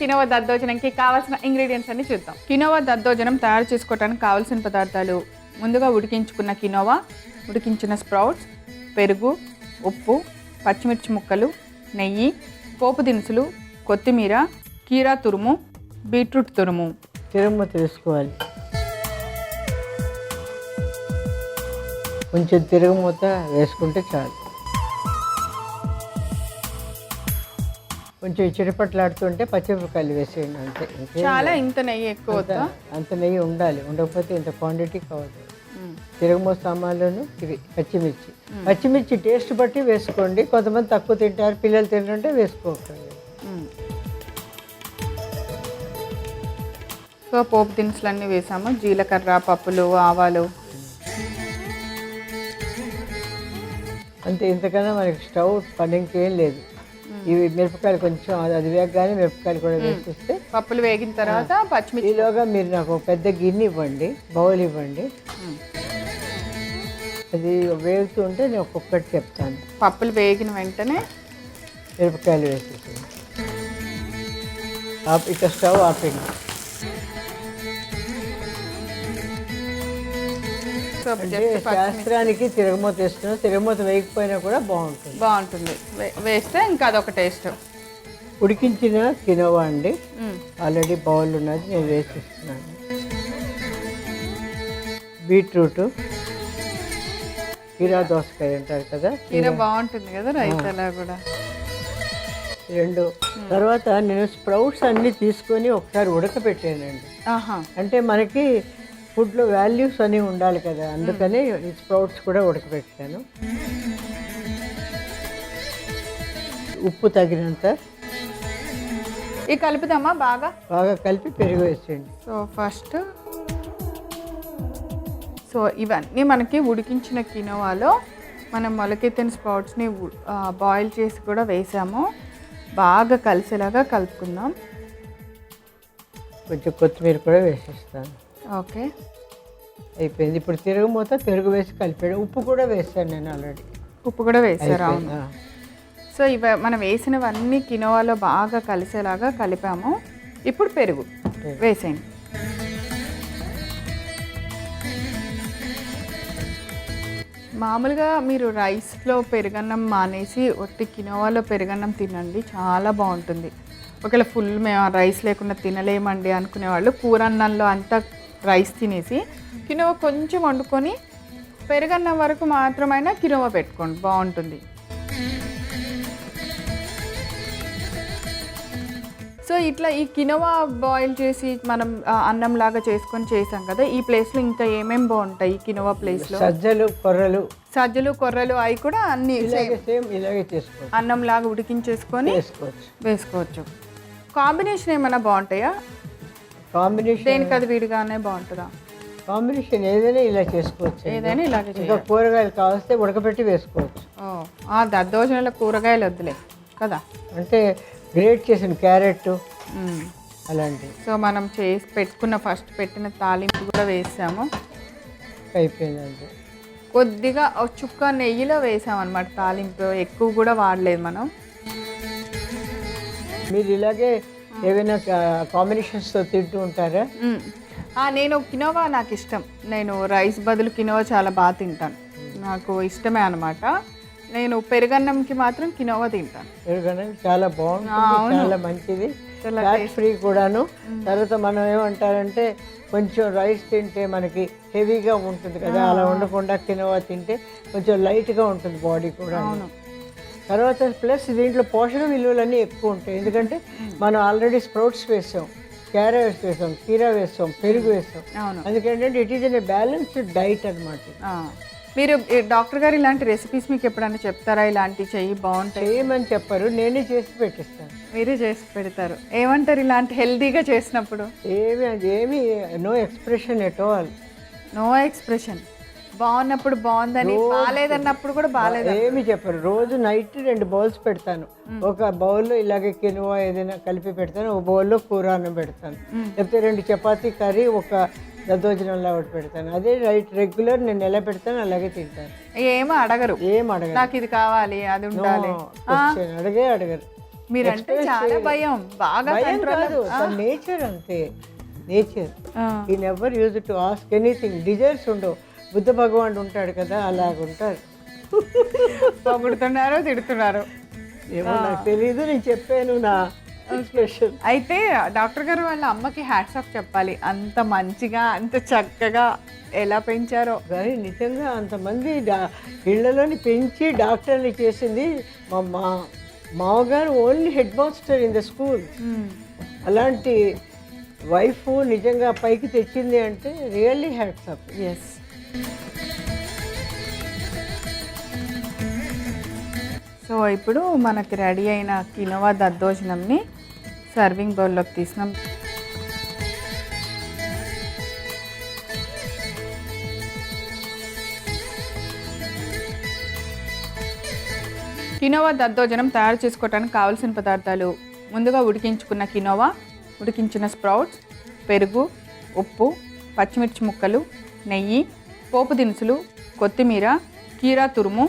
Quinoa దద్దోజనంకి కావాల్సిన ingredients అన్ని చూద్దాం. కినోవా దద్దోజనం తయారు చేసుకోవడానికి కావాల్సిన పదార్థాలు: ముందుగా ఉడికించుకున్న కినోవా, ఉడికించిన స్ప్రౌట్స్, పెరుగు, ఉప్పు, పచ్చిమిర్చి ముక్కలు, నెయ్యి, పోపు దినుసులు, కొత్తిమీర, కీరా తురుము, బీట్రూట్ తురుము. తిరుమత వేసుకోవాలి. కొంచెం తిరుగుమూత వేసుకుంటే చాలు. కొంచెం చిరపట్లాడుతుంటే పచ్చిమిరపకాయలు వేసేయండి అంతే. చాలా ఇంత నెయ్యి ఎక్కువ అంత నెయ్యి ఉండాలి, ఉండకపోతే ఇంత క్వాంటిటీ కావాలి. తిరుగుమూత సామాన్లను ఇవి పచ్చిమిర్చి టేస్ట్ బట్టి వేసుకోండి. కొంతమంది తక్కువ తింటారు, పిల్లలు తింటుంటే వేసుకోకండి. సో పోపు దినుసులన్నీ వేసాము: జీలకర్ర, పప్పులు, ఆవాలు. అంతే, ఇంతకన్నా మనకి స్టవ్ పని ఇంకేం లేదు. ఇవి మిరపకాయలు కొంచెం అది వేగగానే మిరపకాయలు కూడా వేసిస్తే పప్పులు వేగిన తర్వాత పచ్చిమిర్చి. ఈలోగా మీరు నాకు ఒక పెద్ద గిన్నె ఇవ్వండి, బౌల్ ఇవ్వండి. అది వేగుతూ ఉంటే నేను ఒక్కొక్కటి చెప్తాను. పప్పులు వేగిన వెంటనే మిరపకాయలు వేసేసి ఇక స్టవ్ ఆపండి. శాస్త్రానికి తిరగమూత వేస్తున్నాం. తిరగమూత వేయకపోయినా కూడా బాగుంటుంది. వేస్తే ఇంకా అదొక టేస్ట్. ఉడికించిన కినోవా అండి, ఆల్రెడీ బౌల్ ఉన్నది, నేను వేసిస్తున్నాను. బీట్రూట్, కీరా దోసకాయ అంటారు కదా, కీరా బాగుంటుంది కదా రైస్ అలా కూడా. రెండు తర్వాత నేను స్ప్రౌట్స్ అన్నీ తీసుకొని ఒకసారి ఉడకపెట్టానండి. అంటే మనకి ఫుడ్లో వాల్యూస్ అన్నీ ఉండాలి కదా, అందుకని ఈ స్ప్రౌట్స్ కూడా ఉడకపెట్టాను. ఉప్పు తగినంత. ఈ కలుపుదామా బాగా కలిపి పెరుగు వేసేయండి. సో ఇవన్నీ మనకి ఉడికించిన కినోవాలో మనం మొలకెత్తిన స్ప్రౌట్స్ని బాయిల్ చేసి కూడా వేసాము. బాగా కలిసేలాగా కలుపుకుందాం. కొంచెం కొత్తిమీర కూడా వేసేస్తాను. ఓకే, అయిపోయింది. ఇప్పుడు తిరుగుమూత, పెరుగు వేసి కలిపాడు. ఉప్పు కూడా వేసాను నేను ఆల్రెడీ. ఉప్పు కూడా వేసారు, అవును. సో మనం వేసినవన్నీ కినోవాలో బాగా కలిసేలాగా కలిపాము. ఇప్పుడు పెరుగు వేసేయండి. మామూలుగా మీరు రైస్లో పెరుగన్నం మానేసి ఒట్టి కినోవాలో పెరుగన్నం తినండి, చాలా బాగుంటుంది. ఒకవేళ ఫుల్ మేము రైస్ లేకుండా తినలేమండి అనుకునేవాళ్ళు కూర అన్నంలో అంతా రైస్ తినేసి కినోవా కొంచెం వండుకొని పెరుగన్నం వరకు మాత్రమైనా కినోవా పెట్టుకోండి, బాగుంటుంది. సో ఇట్లా ఈ కినోవా బాయిల్ చేసి మనం అన్నం లాగా చేసుకొని చేసాం కదా, ఈ ప్లేస్లో ఇంకా ఏమేమి బాగుంటాయి? కినోవా ప్లేస్లో సజ్జలు కొర్రలు అవి కూడా అన్ని సేమ్ ఇలాగే చేసుకోవచ్చు. అన్నం లాగా ఉడికించేసుకొని వేసుకోవచ్చు. కాంబినేషన్ ఏమైనా బాగుంటాయా? కాంబినేషన్ దేనికి అది విడిగానే బాగుంటుందా? కాంబినేషన్ ఏదైనా ఇలా చేసుకోవచ్చు. ఏదైనా ఇలాగే ఇంకా కూరగాయలు కావస్తే ఉడకబెట్టి వేసుకోవచ్చు. దద్దోజనంలో కూరగాయలు వద్దులే కదా, అంటే గ్రేట్ చేసిన క్యారెట్ అలాంటివి. సో మనం చేసి పెట్టుకున్న ఫస్ట్ పెట్టిన తాలింపు కూడా వేసాము. అయిపోయిందండి. కొద్దిగా చుక్క నెయ్యిలో వేసామన్నమాట తాలింపు, ఎక్కువ కూడా వాడలేదు మనం. మీరు ఇలాగే ఏవైనా కాంబినేషన్స్తో తింటూ ఉంటారా? నేను కినోవా నాకు ఇష్టం. నేను రైస్ బదులు కినోవా చాలా బాగా తింటాను, నాకు ఇష్టమే అనమాట. నేను పెరుగన్నంకి మాత్రం కినోవా తింటాను. పెరుగన్నం చాలా బాగుంటుంది, చాలా మంచిది, ఫ్యాట్ ఫ్రీ కూడాను. తర్వాత మనం ఏమంటారంటే కొంచెం రైస్ తింటే మనకి హెవీగా ఉంటుంది కదా, అలా ఉండకుండా కినోవా తింటే కొంచెం లైట్గా ఉంటుంది బాడీ కూడా. తర్వాత ప్లస్ దీంట్లో పోషక విలువలన్నీ ఎక్కువ ఉంటాయి, ఎందుకంటే మనం ఆల్రెడీ స్ప్రౌట్స్ వేసాం, క్యారెట్స్ వేసాం, కీరా వేసాం, పెరుగు వేసాం. అందుకంటే it is a balanced diet అనమాట. మీరు డాక్టర్ గారు ఇలాంటి రెసిపీస్ మీకు ఎప్పుడైనా చెప్తారా? ఇలాంటి చెయ్యి బాగుంటాయి ఏమని చెప్పారు, నేనే చేసి పెట్టిస్తాను. మీరే చేసి పెడతారు. ఏమంటారు ఇలాంటి హెల్తీగా చేసినప్పుడు? ఏమి no expression at all. No expression. బాగున్నప్పుడు బాగుందని, బాగాలేదన్నప్పుడు కూడా బాగాలేదు ఏమి చెప్పరు. రోజు నైట్ 2 బౌల్స్ పెడతాను. ఒక బౌల్లో ఇలాగే కినువా ఏదైనా కలిపి పెడతాను, ఒక బౌల్లో కూర అన్నం పెడతాను, లేకపోతే 2 చపాతీ కర్రీ, ఒక దద్దోజనంలా ఒకటి పెడతాను. అదే రెగ్యులర్ నేను ఎలా పెడతాను అలాగే తింటాను. ఏమో అడగరు, ఏం అడగరు, నాకు ఇది కావాలి అది ఉండాలి అడగరు. మీరంటే చాలా భయం, బాగా భయం కంట్రోల్. కాదు, నేచర్ అంతే, నేచర్. ఈ never use to ask anything. Desires ఉండవు. బుద్ధ భగవానుడు ఉంటాడు కదా, అలాగుంటారు. పొగుడుతున్నారు, తిడుతున్నారు. ఏమో నాకు తెలీదు, నేను చెప్పాను నా ఎక్స్ప్రెషన్. అయితే డాక్టర్ గారు వాళ్ళ అమ్మకి హ్యాట్స్ ఆఫ్ చెప్పాలి, అంత మంచిగా అంత చక్కగా ఎలా పెంచారో. కానీ నిజంగా అంతమంది ఇళ్లలోని పెంచి డాక్టర్ని చేసింది మా మామగారు. Only head master in the school. అలాంటి వైఫ్ నిజంగా పైకి తెచ్చింది అంటే really hats off. Yes. So ఇప్పుడు మనకి రెడీ అయిన కినోవా దద్దోజనంని సర్వింగ్ బౌల్లోకి తీసినాం. కినోవా దద్దోజనం తయారు చేసుకోవడానికి కావాల్సిన పదార్థాలు: ముందుగా ఉడికించుకున్న కినోవా, ఉడికించిన స్ప్రౌట్స్, పెరుగు, ఉప్పు, పచ్చిమిర్చి ముక్కలు, నెయ్యి, పోపు దినుసులు, కొత్తిమీర, కీరా తురుము,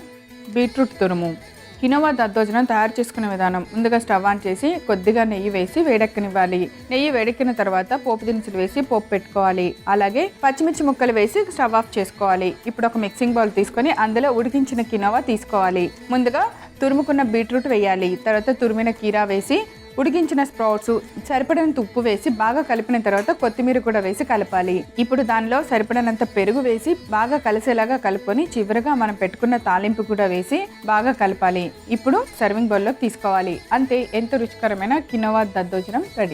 బీట్రూట్ తురుము. కినోవా దద్దోజనం తయారు చేసుకునే విధానం: ముందుగా స్టవ్ ఆన్ చేసి కొద్దిగా నెయ్యి వేసి వేడెక్కనివ్వాలి. నెయ్యి వేడెక్కిన తర్వాత పోపు దినుసులు వేసి పోపు పెట్టుకోవాలి. అలాగే పచ్చిమిర్చి ముక్కలు వేసి స్టవ్ ఆఫ్ చేసుకోవాలి. ఇప్పుడు ఒక మిక్సింగ్ బౌల్ తీసుకొని అందులో ఉడికించిన కినోవా తీసుకోవాలి. ముందుగా తురుముకున్న బీట్రూట్ వేయాలి. తర్వాత తురిమిన కీరా వేసి, ఉడికించిన స్ప్రౌట్స్, సరిపడినంత ఉప్పు వేసి బాగా కలిపిన తర్వాత కొత్తిమీర కూడా వేసి కలపాలి. ఇప్పుడు దానిలో సరిపడినంత పెరుగు వేసి బాగా కలిసేలాగా కలుపుకొని చివరగా మనం పెట్టుకున్న తాలింపు కూడా వేసి బాగా కలపాలి. ఇప్పుడు సర్వింగ్ బౌల్లోకి తీసుకోవాలి. అంతే, ఎంతో రుచికరమైన కినోవా దద్దోజనం రెడీ.